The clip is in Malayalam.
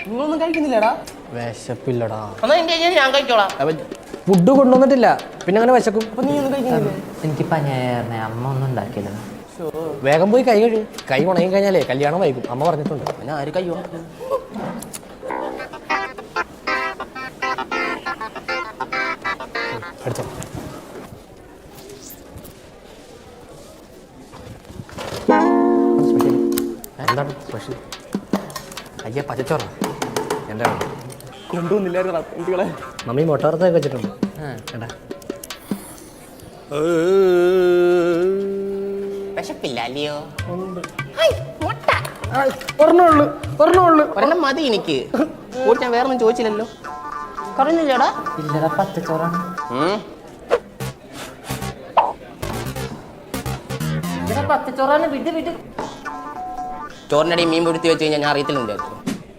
നിങ്ങളൊന്നും കഴിക്കുന്നില്ലടാ? വിശപ്പില്ലടാ. ഞാൻ കഴിച്ചോളാം. ഫുഡ് കൊണ്ടുവന്നിട്ടില്ല, പിന്നെ അങ്ങനെ വിശക്കും. അപ്പൊ നീ ഒന്നും കഴിക്കുന്നില്ലേ? എനിക്ക് പനിയായിരുന്നേ, അമ്മ ഒന്നും ഉണ്ടാക്കിയില്ല. വേഗം പോയി കൈ കഴുകി. കൈ ഉണങ്ങി കഴിഞ്ഞാലേ കല്യാണം വൈകും, അമ്മ പറഞ്ഞിട്ടുണ്ട്. പിന്നെ ആര് കഴിയോ? എടുത്തോ. എന്താണ് സ്പെഷ്യൽ? അയ്യ പച്ചച്ചോറ. എൻ്റെ കൊണ്ടുവന്നില്ലായിരുന്നടാ കുട്ടികളെ. മമ്മി മുട്ട വറുത്തൊക്കെ വെച്ചിട്ടുണ്ട്. കേട്ടാ വിശപ്പില്ല അല്ലയോ? ഒരെണ്ണം മതി എനിക്ക്. ഞാൻ വേറൊന്നും ചോദിച്ചില്ലല്ലോ. പറഞ്ഞില്ലടാ? ഇല്ലടാ, പച്ചച്ചോറാണ്. പച്ചച്ചോറാണ്. ചോറിനടി മീൻ പൊടുത്തി വെച്ച് കഴിഞ്ഞാൽ ഞാൻ അറിയത്തില്ല.